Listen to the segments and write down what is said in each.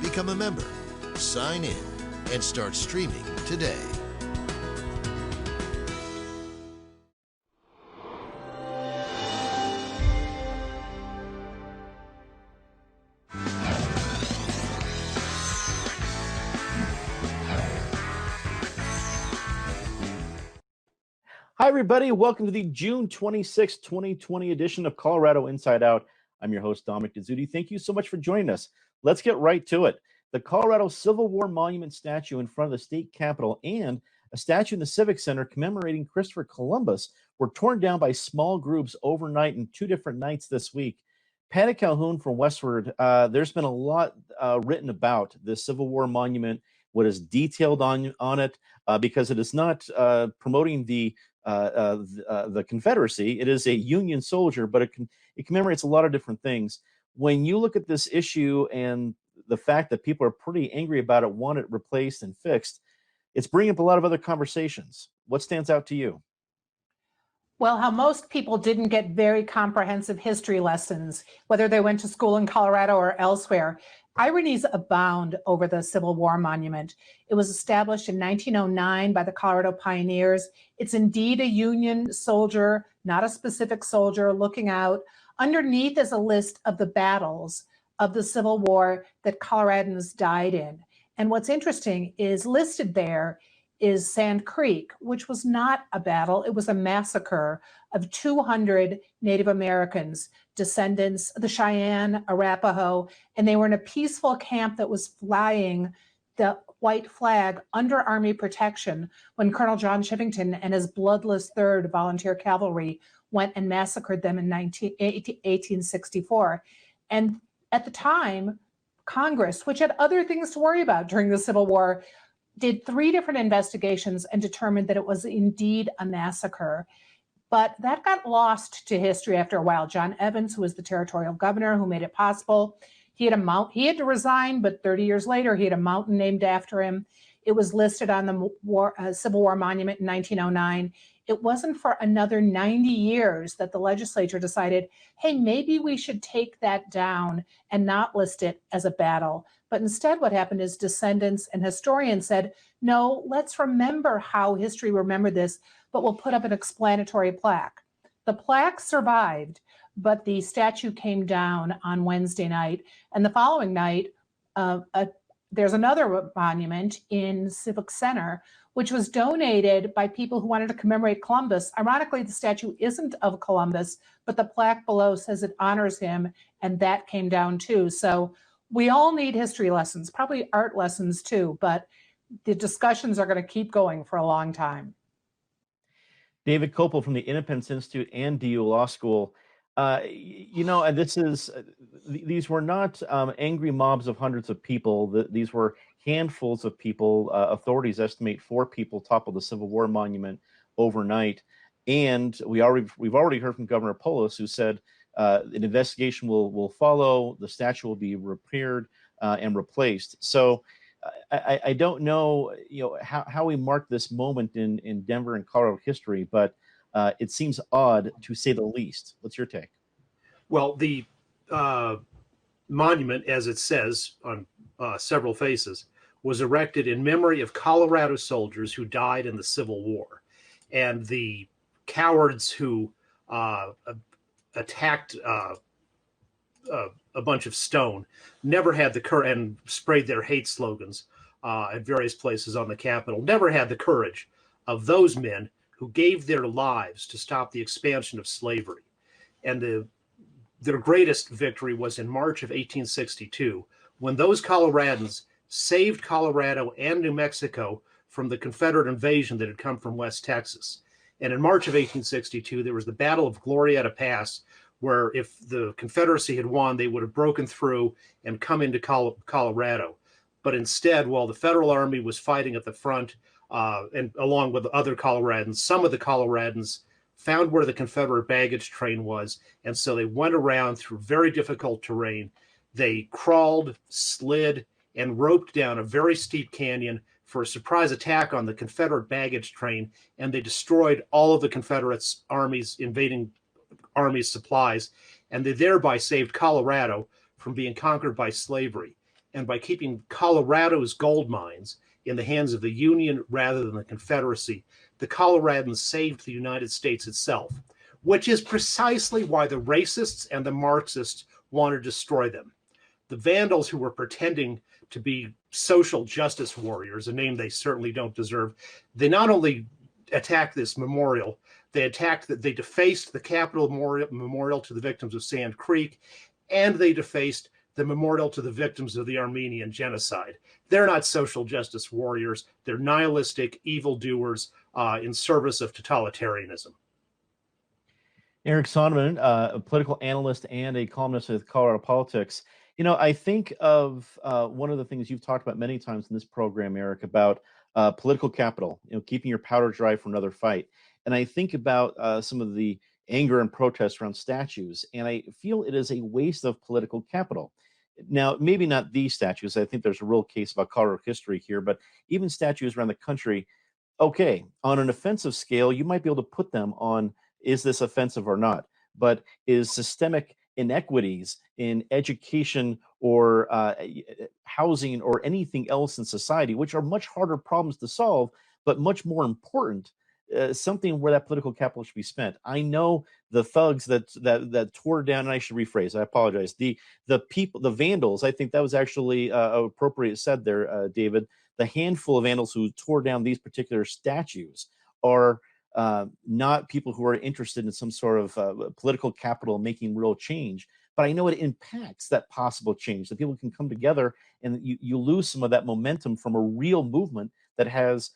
Become a member, sign in, and start streaming today. Hi, everybody. Welcome to the June 26, 2020 edition of Colorado Inside Out. I'm your host, Dominic Dezzutti. Thank you so much for joining us. Let's get right to it. The Colorado Civil War Monument statue in front of the state capitol and a statue in the Civic Center commemorating Christopher Columbus were torn down by small groups overnight in two different nights this week. Patty Calhoun from Westward, there's been a lot written about the Civil War Monument, what is detailed on it, because it is not promoting the Confederacy. It is a Union soldier, but it commemorates a lot of different things. When you look at this issue and the fact that people are pretty angry about it, want it replaced and fixed, it's bringing up a lot of other conversations. What stands out to you? Well, how most people didn't get very comprehensive history lessons, whether they went to school in Colorado or elsewhere. Ironies abound over the Civil War Monument. It was established in 1909 by the Colorado Pioneers. It's indeed a Union soldier, not a specific soldier, looking out. Underneath is a list of the battles of the Civil War that Coloradans died in. And what's interesting is listed there is Sand Creek, which was not a battle. It was a massacre of 200 Native Americans, descendants of the Cheyenne, Arapaho, and they were in a peaceful camp that was flying the white flag under Army protection when Colonel John Chivington and his bloodless 3rd Volunteer Cavalry went and massacred them in 1864. And at the time, Congress, which had other things to worry about during the Civil War, did 3 different investigations and determined that it was indeed a massacre. But that got lost to history after a while. John Evans, who was the territorial governor who made it possible, he had to resign, but 30 years later, he had a mountain named after him. It was listed on the Civil War Monument in 1909. It wasn't for another 90 years that the legislature decided, hey, maybe we should take that down and not list it as a battle. But instead, what happened is descendants and historians said, no, let's remember how history remembered this, but we'll put up an explanatory plaque. The plaque survived, but the statue came down on Wednesday night. And the following night, there's another monument in Civic Center, which was donated by people who wanted to commemorate Columbus. Ironically, the statue isn't of Columbus, but the plaque below says it honors him, and that came down too. So we all need history lessons, probably art lessons too, but the discussions are going to keep going for a long time. David Kopel from the Independence Institute and DU Law School. And these were not angry mobs of hundreds of people. These were handfuls of people. Authorities estimate 4 people toppled the Civil War Monument overnight. And we've already heard from Governor Polis, who said an investigation will follow. The statue will be repaired and replaced. So I don't know, how we mark this moment in Denver and Colorado history, but it seems odd to say the least. What's your take? Well, the monument, as it says on several faces, was erected in memory of Colorado soldiers who died in the Civil War. And the cowards who attacked a bunch of stone never had the courage and sprayed their hate slogans at various places on the Capitol, never had the courage of those men who gave their lives to stop the expansion of slavery. And their greatest victory was in March of 1862, when those Coloradans saved Colorado and New Mexico from the Confederate invasion that had come from West Texas. And in March of 1862, there was the Battle of Glorieta Pass, where if the Confederacy had won, they would have broken through and come into Colorado. But instead, while the Federal Army was fighting at the front, and along with other Coloradans, some of the Coloradans found where the Confederate baggage train was, and so they went around through very difficult terrain. They crawled, slid, and roped down a very steep canyon for a surprise attack on the Confederate baggage train, and they destroyed all of the Confederate invading army's supplies, and they thereby saved Colorado from being conquered by slavery. and by keeping Colorado's gold mines in the hands of the Union rather than the Confederacy, the Coloradans saved the United States itself, which is precisely why the racists and the Marxists want to destroy them. The Vandals, who were pretending to be social justice warriors, a name they certainly don't deserve, they not only attacked this memorial, they defaced the Capitol memorial to the victims of Sand Creek, and they defaced the memorial to the victims of the Armenian genocide. They're not social justice warriors. They're nihilistic evildoers in service of totalitarianism. Eric Sonneman, a political analyst and a columnist with Colorado Politics. You know, I think of one of the things you've talked about many times in this program, Eric, about political capital, you know, keeping your powder dry for another fight. And I think about some of the anger and protest around statues, and I feel it is a waste of political capital. Now, maybe not these statues. I think there's a real case about Colorado history here, but even statues around the country, okay, on an offensive scale, you might be able to put them on, is this offensive or not? But is systemic inequities in education or housing or anything else in society, which are much harder problems to solve, but much more important, something where that political capital should be spent. I know the thugs that tore down, and I should rephrase, I apologize. The people, the vandals, I think that was actually appropriate said there, David. The handful of vandals who tore down these particular statues are not people who are interested in some sort of political capital making real change. But I know it impacts that possible change, that people can come together and you lose some of that momentum from a real movement that has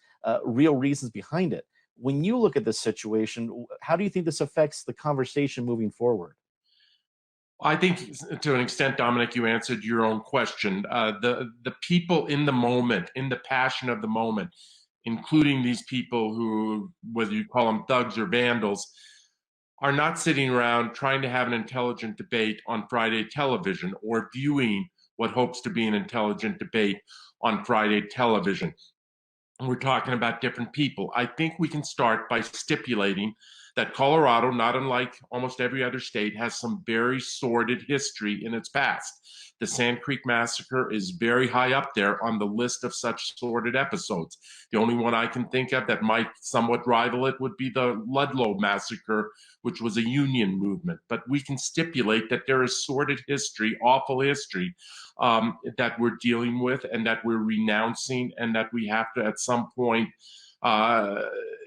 real reasons behind it. When you look at this situation, how do you think this affects the conversation moving forward? I think to an extent, Dominic, you answered your own question. The people in the moment, in the passion of the moment, including these people who, whether you call them thugs or vandals, are not sitting around trying to have an intelligent debate on Friday television or viewing what hopes to be an intelligent debate on Friday television. We're talking about different people. I think we can start by stipulating that Colorado, not unlike almost every other state, has some very sordid history in its past. The Sand Creek Massacre is very high up there on the list of such sordid episodes. The only one I can think of that might somewhat rival it would be the Ludlow Massacre, which was a union movement. But we can stipulate that there is sordid history, awful history, that we're dealing with and that we're renouncing and that we have to at some point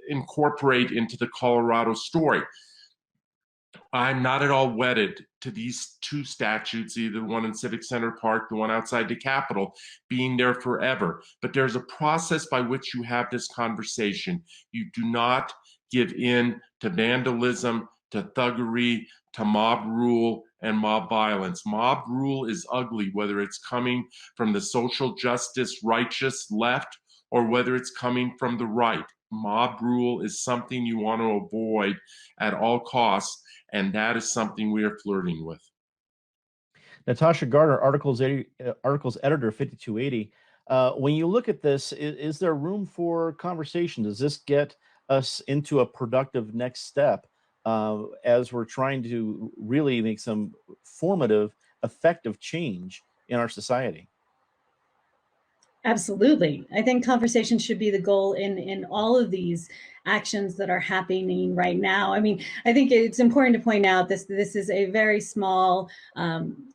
incorporate into the Colorado story. I'm not at all wedded to these two statutes, either the one in Civic Center Park, the one outside the Capitol, being there forever. But there's a process by which you have this conversation. You do not give in to vandalism, to thuggery, to mob rule and mob violence. Mob rule is ugly, whether it's coming from the social justice righteous left or whether it's coming from the right. Mob rule is something you want to avoid at all costs, and that is something we are flirting with. Natasha Gardner, articles editor, 5280. When you look at this, is there room for conversation? Does this get us into a productive next step as we're trying to really make some formative, effective change in our society? Absolutely. I think conversation should be the goal in all of these actions that are happening right now. I mean, I think it's important to point out this is a very small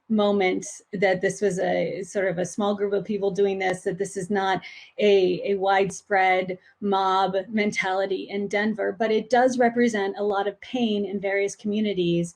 moment, that this was a sort of a small group of people doing this, that this is not a widespread mob mentality in Denver, but it does represent a lot of pain in various communities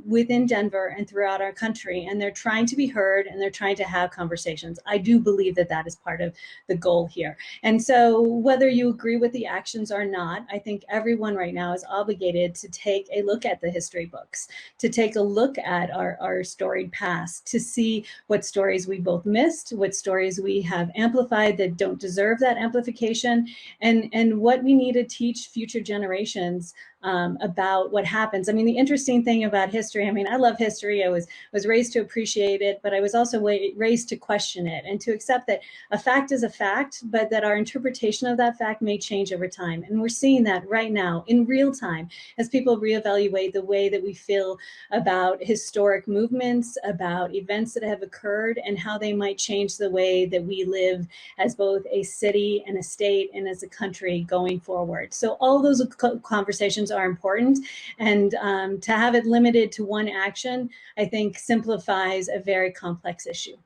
within Denver and throughout our country. And they're trying to be heard and they're trying to have conversations. I do believe that that is part of the goal here. And so whether you agree with the actions or not, I think everyone right now is obligated to take a look at the history books, to take a look at our storied past, to see what stories we both missed, what stories we have amplified that don't deserve that amplification, and what we need to teach future generations about what happens. I mean, the interesting thing about history, I mean, I love history. I was raised to appreciate it, but I was also raised to question it and to accept that a fact is a fact, but that our interpretation of that fact may change over time. And we're seeing that right now in real time as people reevaluate the way that we feel about historic movements, about events that have occurred, and how they might change the way that we live as both a city and a state and as a country going forward. So all those conversations are important, and to have it limited to one action, I think simplifies a very complex issue.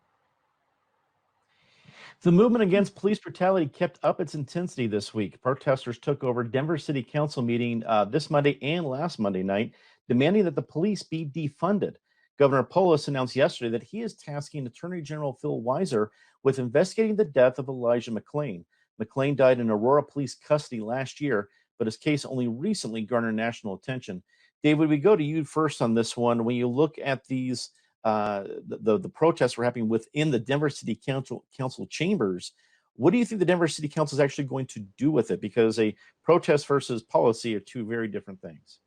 The movement against police brutality kept up its intensity this week. Protesters took over Denver City Council meeting this Monday and last Monday night, demanding that the police be defunded. Governor Polis announced yesterday that he is tasking Attorney General Phil Weiser with investigating the death of Elijah McClain. McClain died in Aurora police custody last year, but his case only recently garnered national attention. David, we go to you first on this one. When you look at these the protests were happening within the Denver City Council chambers, what do you think the Denver City Council is actually going to do with it? Because a protest versus policy are two very different things.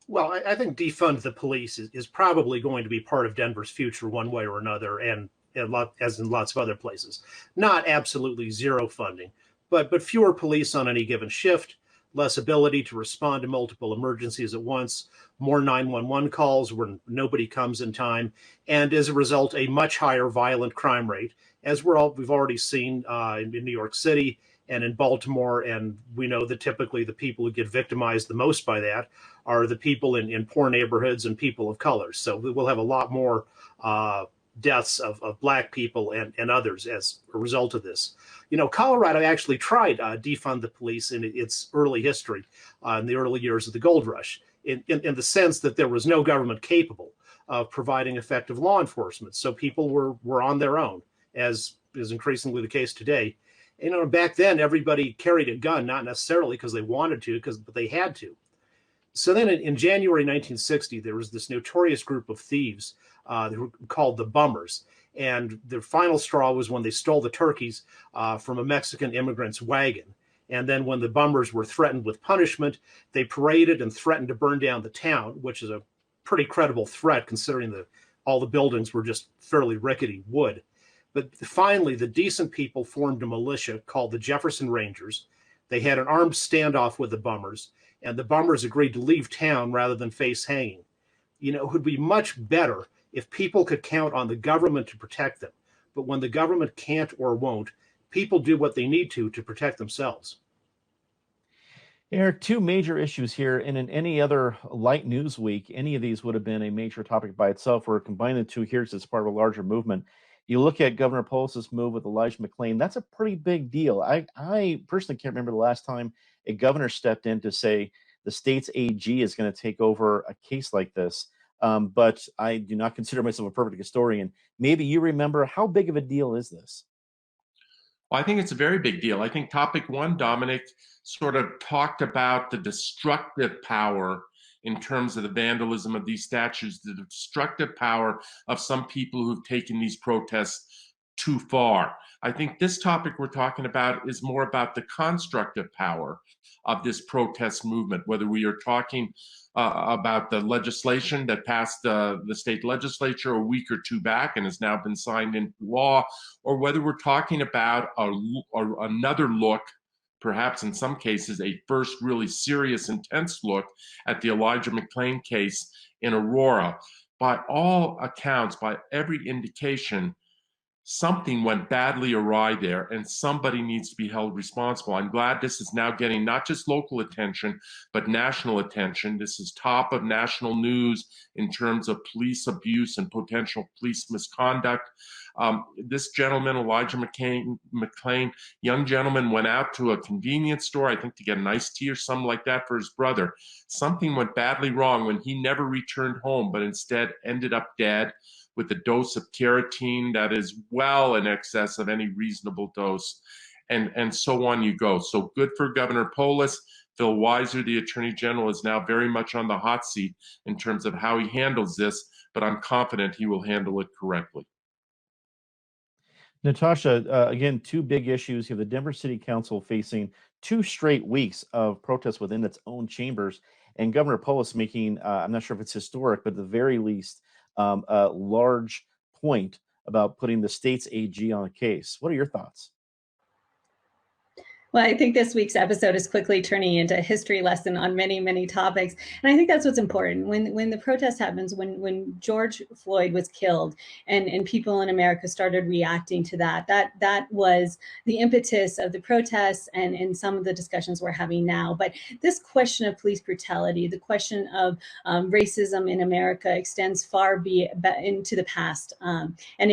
Well, I think defund the police is probably going to be part of Denver's future one way or another, and as in lots of other places. Not absolutely zero funding, but fewer police on any given shift, less ability to respond to multiple emergencies at once, more 911 calls where nobody comes in time, and as a result, a much higher violent crime rate, as we've already seen in New York City and in Baltimore. And we know that typically the people who get victimized the most by that are the people in poor neighborhoods and people of color. So we'll have a lot more deaths of Black people and others as a result of this. You know, Colorado actually tried defund the police in its early history, in the early years of the gold rush, in the sense that there was no government capable of providing effective law enforcement. So people were on their own, as is increasingly the case today. You know, back then everybody carried a gun, not necessarily because they wanted to, but they had to. So then in January 1960, there was this notorious group of thieves who were called the Bummers. And their final straw was when they stole the turkeys from a Mexican immigrant's wagon. And then when the Bummers were threatened with punishment, they paraded and threatened to burn down the town, which is a pretty credible threat considering that all the buildings were just fairly rickety wood. But finally, the decent people formed a militia called the Jefferson Rangers. They had an armed standoff with the Bummers, and the Bummers agreed to leave town rather than face hanging. You know, it would be much better if people could count on the government to protect them. But when the government can't or won't, people do what they need to protect themselves. There are two major issues here, and in any other light news week, any of these would have been a major topic by itself. We're combining the two here as part of a larger movement. You look at Governor Polis's move with Elijah McClain, that's a pretty big deal. I personally can't remember the last time a governor stepped in to say the state's AG is going to take over a case like this. But I do not consider myself a perfect historian. Maybe you remember, how big of a deal is this? Well, I think it's a very big deal. I think topic one, Dominic, sort of talked about the destructive power in terms of the vandalism of these statues, the destructive power of some people who've taken these protests too far. I think this topic we're talking about is more about the constructive power of this protest movement, whether we are talking about the legislation that passed the state legislature a week or two back and has now been signed into law, or whether we're talking about another look, perhaps in some cases a first really serious, intense look at the Elijah McClain case in Aurora. By all accounts, by every indication, something went badly awry there, and somebody needs to be held responsible. I'm glad this is now getting not just local attention, but national attention. This is top of national news in terms of police abuse and potential police misconduct. This gentleman, Elijah McClain, young gentleman, went out to a convenience store, I think to get an iced tea or something like that for his brother. Something went badly wrong when he never returned home, but instead ended up dead with a dose of carotene that is well in excess of any reasonable dose, and so on you go. So good for Governor Polis. Phil Weiser, the Attorney General, is now very much on the hot seat in terms of how he handles this, but I'm confident he will handle it correctly. Natasha, again, two big issues. You have the Denver City Council facing 2 straight weeks of protests within its own chambers. and Governor Polis making, I'm not sure if it's historic, but at the very least, a large point about putting the state's AG on a case. What are your thoughts? Well, I think this week's episode is quickly turning into a history lesson on many, many topics. And I think that's what's important. When the protest happens, when George Floyd was killed and people in America started reacting to that was the impetus of the protests and some of the discussions we're having now. But this question of police brutality, the question of racism in America extends far into the past.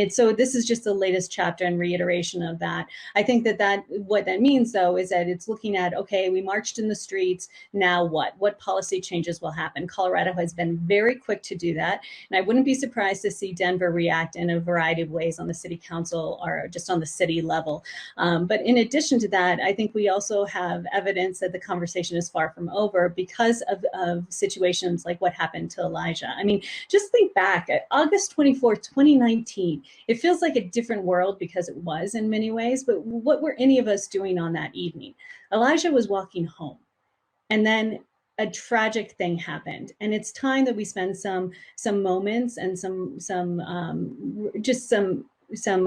So this is just the latest chapter and reiteration of that. I think that what that means, though, is that it's looking at, okay, we marched in the streets, now what? What policy changes will happen? Colorado has been very quick to do that. And I wouldn't be surprised to see Denver react in a variety of ways on the city council or just on the city level. But in addition to that, I think we also have evidence that the conversation is far from over because of situations like what happened to Elijah. I mean, just think back at August 24th, 2019. It feels like a different world because it was in many ways, but what were any of us doing on that evening? Elijah was walking home, and then a tragic thing happened, and it's time that we spend some moments and some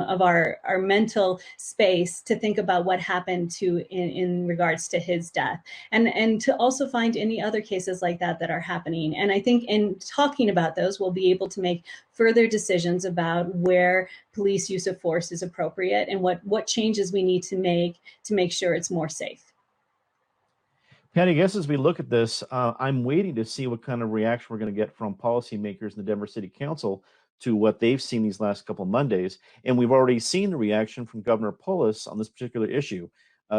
of our mental space to think about what happened in regards to his death, and to also find any other cases like that are happening. And I think in talking about those, we'll be able to make further decisions about where police use of force is appropriate and what changes we need to make sure it's more safe. Patty, I guess as we look at this, I'm waiting to see what kind of reaction we're going to get from policymakers in the Denver City Council to what they've seen these last couple of Mondays. And we've already seen the reaction from Governor Polis on this particular issue.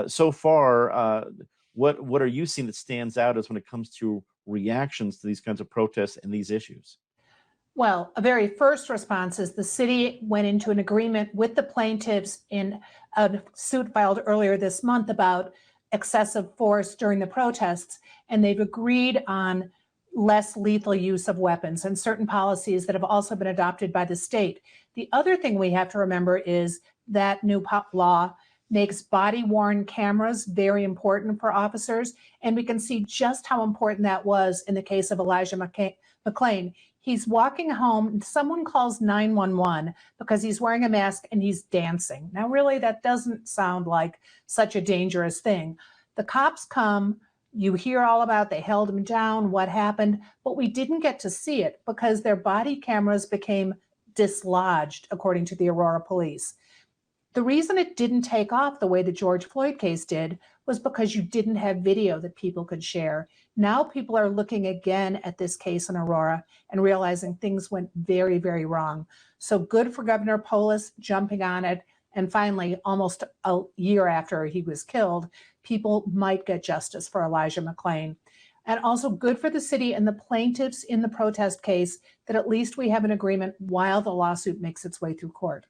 So far, what are you seeing that stands out as when it comes to reactions to these kinds of protests and these issues? Well, a very first response is the city went into an agreement with the plaintiffs in a suit filed earlier this month about excessive force during the protests, and they've agreed on less lethal use of weapons and certain policies that have also been adopted by the state. The other thing we have to remember is that new law makes body-worn cameras very important for officers, and we can see just how important that was in the case of Elijah McClain. He's walking home, and someone calls 911 because he's wearing a mask and he's dancing. Now, really, that doesn't sound like such a dangerous thing. The cops come, you hear all about they held him down, what happened, but we didn't get to see it because their body cameras became dislodged, according to the Aurora police. The reason it didn't take off the way the George Floyd case did was because you didn't have video that people could share. Now people are looking again at this case in Aurora and realizing things went very, very wrong. So good for Governor Polis jumping on it. And finally, almost a year after he was killed, people might get justice for Elijah McClain. And also good for the city and the plaintiffs in the protest case that at least we have an agreement while the lawsuit makes its way through court.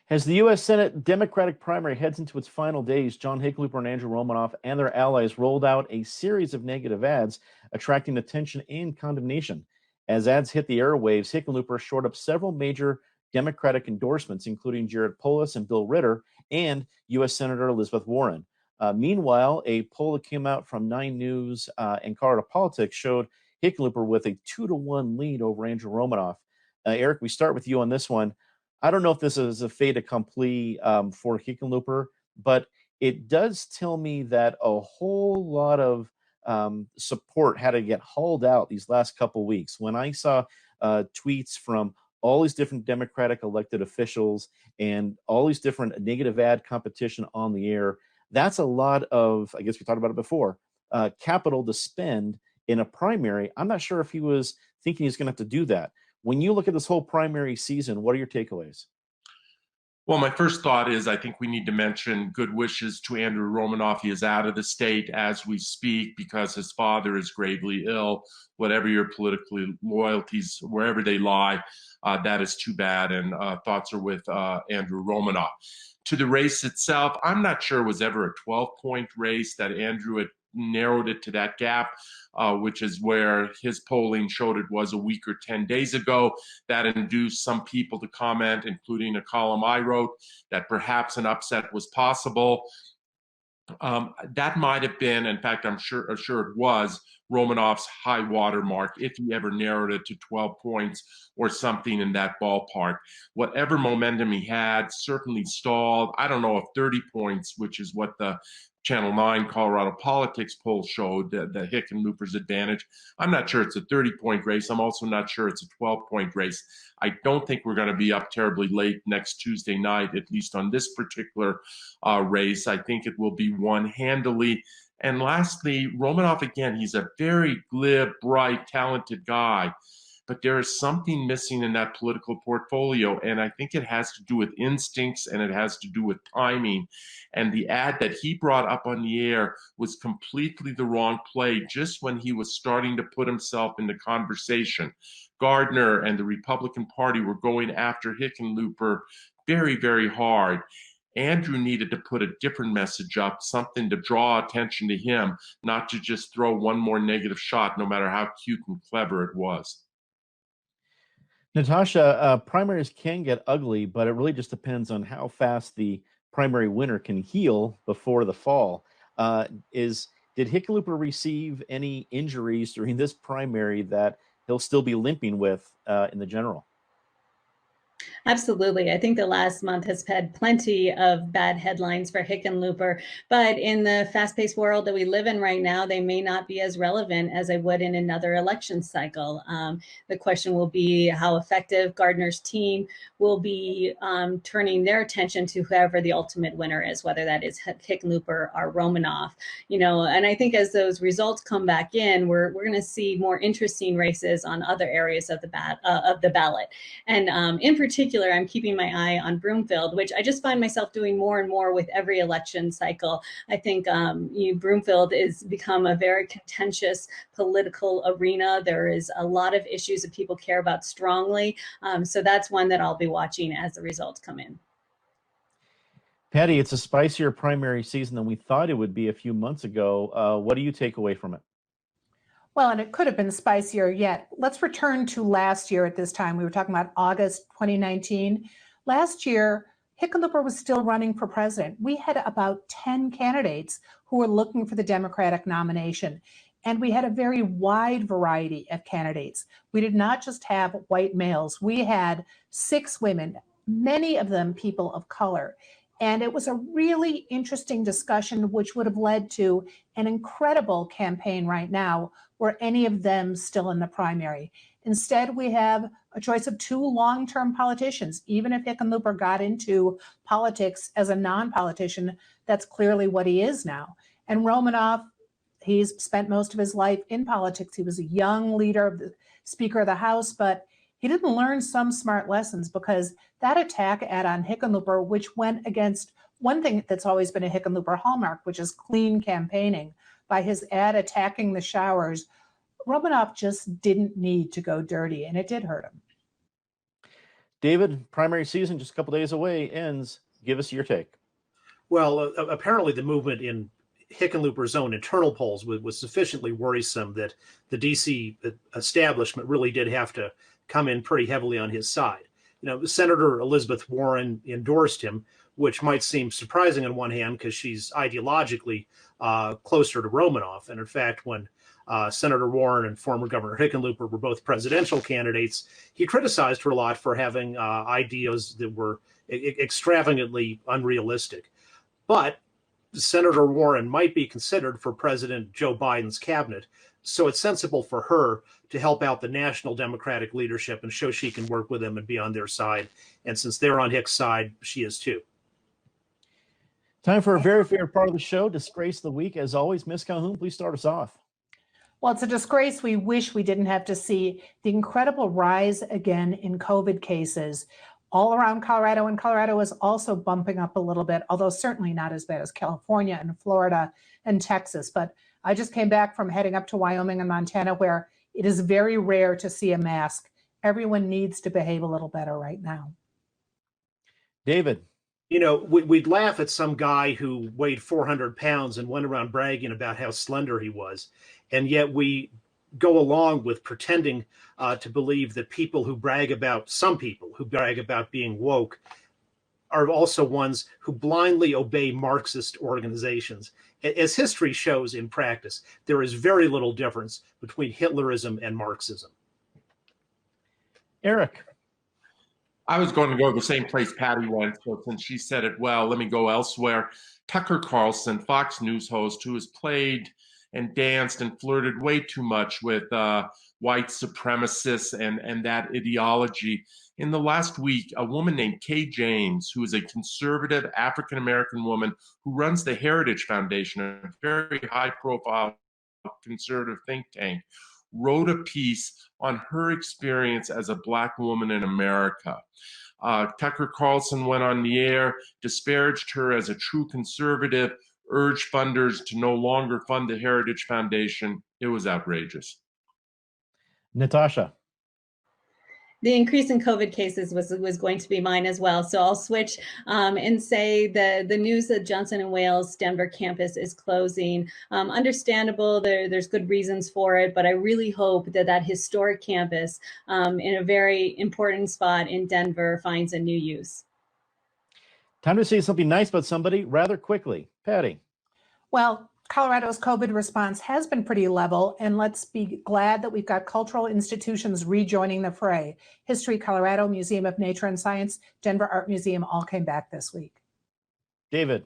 As the U.S. Senate Democratic primary heads into its final days, John Hickenlooper and Andrew Romanoff and their allies rolled out a series of negative ads, attracting attention and condemnation. As ads hit the airwaves, Hickenlooper shored up several major Democratic endorsements, including Jared Polis and Bill Ritter and U.S. Senator Elizabeth Warren. Meanwhile, a poll that came out from 9 News and Colorado Politics showed Hickenlooper with a 2-to-1 lead over Andrew Romanoff. Eric, we start with you on this one. I don't know if this is a fait accompli for Hickenlooper, but it does tell me that a whole lot of support had to get hauled out these last couple weeks. When I saw tweets from all these different Democratic elected officials and all these different negative ad competition on the air, that's a lot of, I guess we talked about it before, capital to spend in a primary. I'm not sure if he was thinking he's going to have to do that. When you look at this whole primary season, what are your takeaways? Well, my first thought is I think we need to mention good wishes to Andrew Romanoff. He is out of the state as we speak because his father is gravely ill. Whatever your political loyalties, wherever they lie, that is too bad. And thoughts are with Andrew Romanoff. To the race itself, I'm not sure it was ever a 12-point race, that Andrew had narrowed it to that gap, which is where his polling showed it was a week or 10 days ago. That induced some people to comment, including a column I wrote, that perhaps an upset was possible. That might have been, in fact, I'm sure it was, Romanov's high water mark, if he ever narrowed it to 12 points or something in that ballpark. Whatever momentum he had certainly stalled. I don't know if 30 points, which is what the Channel 9 Colorado Politics poll showed, the Hickenlooper's advantage. I'm not sure it's a 30-point race. I'm also not sure it's a 12-point race. I don't think we're going to be up terribly late next Tuesday night, at least on this particular race. I think it will be won handily. And lastly, Romanov, again, he's a very glib, bright, talented guy, but there is something missing in that political portfolio, and I think it has to do with instincts and it has to do with timing. And the ad that he brought up on the air was completely the wrong play just when he was starting to put himself in the conversation. Gardner and the Republican Party were going after Hickenlooper very, very hard. Andrew needed to put a different message up, something to draw attention to him, not to just throw one more negative shot, no matter how cute and clever it was. Natasha, primaries can get ugly, but it really just depends on how fast the primary winner can heal before the fall. Did Hickenlooper receive any injuries during this primary that he'll still be limping with in the general? Absolutely. I think the last month has had plenty of bad headlines for Hickenlooper, but in the fast-paced world that we live in right now, they may not be as relevant as they would in another election cycle. The question will be how effective Gardner's team will be turning their attention to whoever the ultimate winner is, whether that is Hickenlooper or Romanov. You know, and I think as those results come back in, we're going to see more interesting races on other areas of the ballot. And in particular, I'm keeping my eye on Broomfield, which I just find myself doing more and more with every election cycle. I think Broomfield has become a very contentious political arena. There is a lot of issues that people care about strongly. So that's one that I'll be watching as the results come in. Patty, it's a spicier primary season than we thought it would be a few months ago. What do you take away from it? Well, and it could have been spicier yet. Let's return to last year at this time. We were talking about August 2019. Last year, Hickenlooper was still running for president. We had about 10 candidates who were looking for the Democratic nomination. And we had a very wide variety of candidates. We did not just have white males. We had 6 women, many of them people of color. And it was a really interesting discussion, which would have led to an incredible campaign right now, were any of them still in the primary. Instead, we have a choice of 2 long-term politicians. Even if Hickenlooper got into politics as a non-politician, that's clearly what he is now. And Romanov, he's spent most of his life in politics. He was a young leader, of the Speaker of the House, but he didn't learn some smart lessons, because that attack ad on Hickenlooper, which went against one thing that's always been a Hickenlooper hallmark, which is clean campaigning, by his ad attacking the showers, Romanov just didn't need to go dirty, and it did hurt him. David, primary season just a couple days away ends. Give us your take. Well, apparently the movement in Hickenlooper's own internal polls was sufficiently worrisome that the DC establishment really did have to come in pretty heavily on his side. You know, Senator Elizabeth Warren endorsed him, which might seem surprising on one hand because she's ideologically closer to Romanov. And in fact, when Senator Warren and former Governor Hickenlooper were both presidential candidates, he criticized her a lot for having ideas that were extravagantly unrealistic. But Senator Warren might be considered for President Joe Biden's cabinet, so it's sensible for her to help out the national Democratic leadership and show she can work with them and be on their side. And since they're on Hick's side, she is too. Time for a very favorite part of the show, Disgrace of the Week. As always, Ms. Calhoun, please start us off. Well, it's a disgrace we wish we didn't have to see. The incredible rise again in COVID cases all around Colorado, and Colorado is also bumping up a little bit, although certainly not as bad as California and Florida and Texas. But I just came back from heading up to Wyoming and Montana, where it is very rare to see a mask. Everyone needs to behave a little better right now. David. You know, we'd laugh at some guy who weighed 400 pounds and went around bragging about how slender he was. And yet we go along with pretending to believe that some people who brag about being woke are also ones who blindly obey Marxist organizations. As history shows in practice, there is very little difference between Hitlerism and Marxism. Eric. I was going to go to the same place Patty went, so since she said it well, let me go elsewhere. Tucker Carlson, Fox News host, who has played and danced and flirted way too much with white supremacists and that ideology. In the last week, a woman named Kay James, who is a conservative African-American woman who runs the Heritage Foundation, a very high-profile conservative think tank, wrote a piece on her experience as a Black woman in America. Tucker Carlson went on the air, disparaged her as a true conservative, urged funders to no longer fund the Heritage Foundation. It was outrageous. Natasha. The increase in COVID cases was going to be mine as well. So I'll switch and say the news that Johnson & Wales Denver campus is closing. Understandable, there's good reasons for it, but I really hope that historic campus in a very important spot in Denver finds a new use. Time to say something nice about somebody rather quickly. Patty. Well, Colorado's COVID response has been pretty level, and let's be glad that we've got cultural institutions rejoining the fray. History Colorado, Museum of Nature and Science, Denver Art Museum all came back this week. David.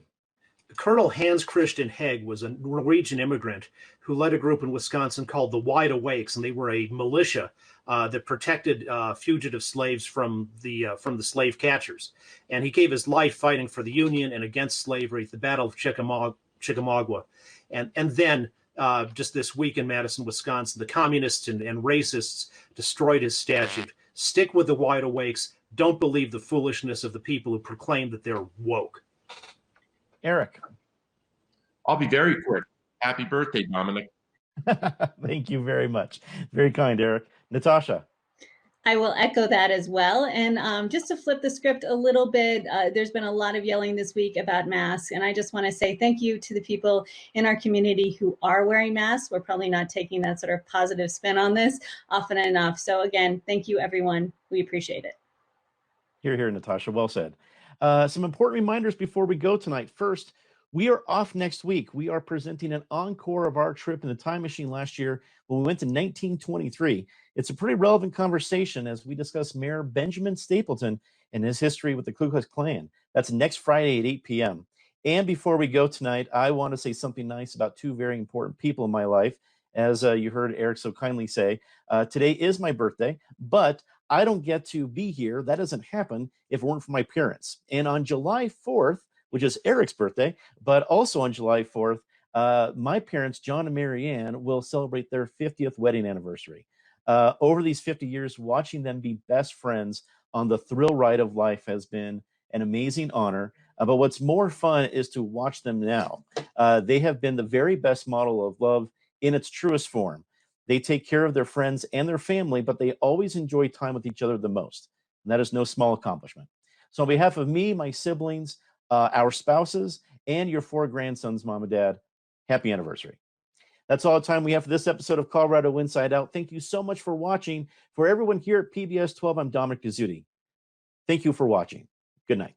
Colonel Hans Christian Hegg was a Norwegian immigrant who led a group in Wisconsin called the Wide Awakes, and they were a militia that protected fugitive slaves from the slave catchers. And he gave his life fighting for the Union and against slavery at the Battle of Chickamauga. And then just this week in Madison, Wisconsin, the communists and racists destroyed his statue. Stick with the Wide Awakes. Don't believe the foolishness of the people who proclaim that they're woke. Eric. I'll be very quick. Happy birthday, Dominic. Thank you very much. Very kind, Eric. Natasha. I will echo that as well. And just to flip the script a little bit, there's been a lot of yelling this week about masks. And I just want to say thank you to the people in our community who are wearing masks. We're probably not taking that sort of positive spin on this often enough. So again, thank you, everyone. We appreciate it. Hear, hear, Natasha. Well said. Some important reminders before we go tonight. First, we are off next week. We are presenting an encore of our trip in the time machine last year when we went to 1923. It's a pretty relevant conversation as we discuss Mayor Benjamin Stapleton and his history with the Ku Klux Klan. That's next Friday at 8 p.m. And before we go tonight, I want to say something nice about two very important people in my life. As you heard Eric so kindly say, today is my birthday, but I don't get to be here. That doesn't happen if it weren't for my parents. And on July 4th, which is Eric's birthday, but also on July 4th, my parents, John and Mary Ann, will celebrate their 50th wedding anniversary. Over these 50 years, watching them be best friends on the thrill ride of life has been an amazing honor. But what's more fun is to watch them now. They have been the very best model of love in its truest form. They take care of their friends and their family, but they always enjoy time with each other the most. And that is no small accomplishment. So on behalf of me, my siblings, our spouses, and your 4 grandsons, Mom and Dad, happy anniversary. That's all the time we have for this episode of Colorado Inside Out. Thank you so much for watching. For everyone here at PBS 12, I'm Dominic Guzzuti. Thank you for watching. Good night.